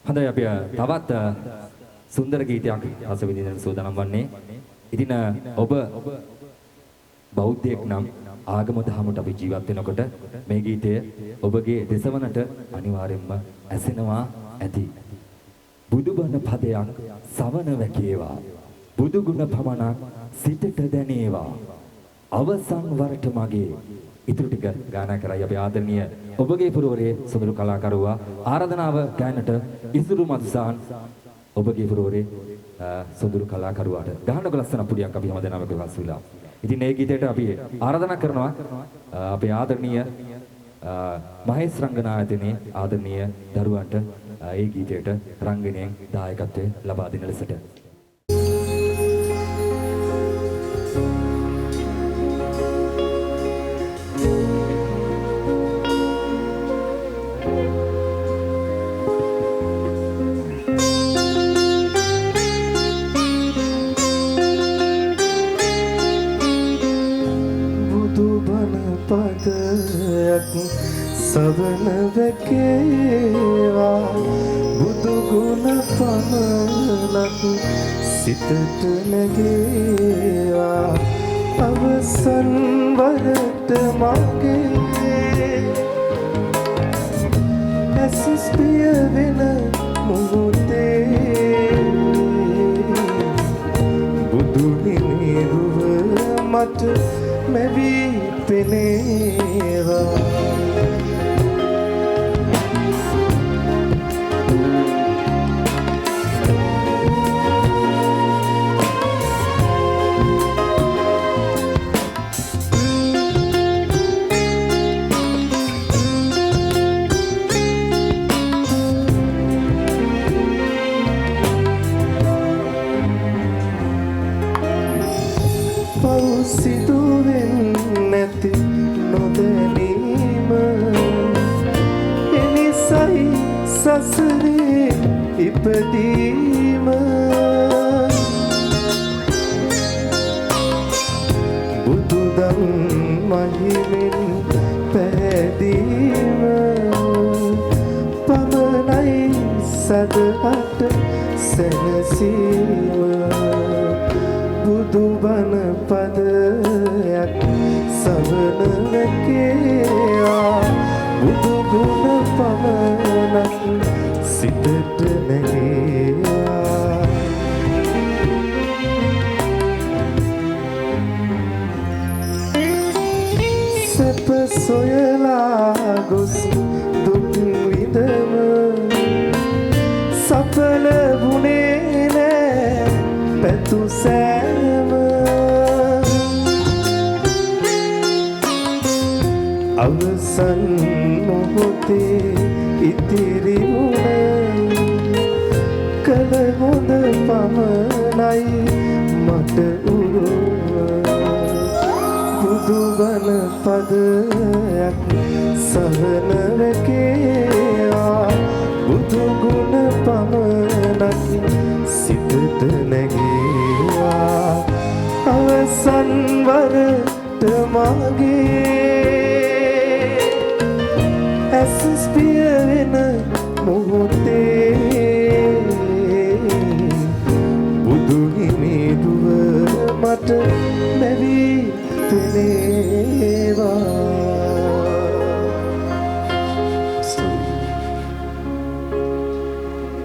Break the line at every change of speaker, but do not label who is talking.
හොඳයි අපි තවත් සුන්දර ගීතයක් රස විඳින්න සූදානම් වන්නේ. ඉතින් ඔබ බෞද්ධයෙක් නම් ආගම දහමට අපි ජීවත් වෙනකොට මේ ගීතය ඔබගේ දෙසවනට අනිවාර්යෙන්ම ඇසෙනවා ඇති. බුදුබණ පදයක් සවන වැකේවා. බුදු ගුණ පමණක් සිතට දැනේවා. අවසන් වරට මගේ ඉතුරු ටික ගායනා කරයි අපි ආදරණීය ඔබගේ පුරවරේ සුඳුරු කලාකරුවා ආරාධනාව ගායනට ඉසුරු මදුසාන් ඔබගේ පුරවරේ සුඳුරු කලාකරුවාට ගහනක ලස්සන පුඩියක් අපි හැමදෙනාම එකවස් වෙලා. ඉතින් මේ ගීතයට අපි ආරාධනා කරනවා අපේ ආදරණීය මහේස් රංගනායතනයේ ආදරණීය දරුවන්ට මේ ගීතයට රංගනයෙන් දායකත්වය ලබා දෙන ලෙසට.
පදයක් සවන වැකේවා බුදු ගුණ පමණක් සිතට නැගේවා අවසන් වරට මගේ ඇසස් පිය වෙන මොහොතේ බුදු හිමිරුව මට මැවී පෙනේවා පෞසිදුවෙන් නැති නොදැනීම එනිසයි සසරේ ඉපදීම බුදුදම් මහිමින් පැහැදීම පමණයි සදහට සැනසීම බුදුබණ පදයක් සවන වැකේවා බුදු ගුණ පමණක් සිතට නැගේවා සැප සොයලා ගොස් දුක් විඳම සඵල වුණේ නෑ පැතු සෑම අවසන් මොහොතේ ඉතිරි වුණ කල හොඳ පමණයි මට උරුම බුදුබණ පදයක් සවන වැකේවා බුදු ගුණ පමණක් සිතට නැගේවා අවසන් වරට මගේ ඇසස් පිය වෙන මොහොතේ බුදු හිමිදුව මට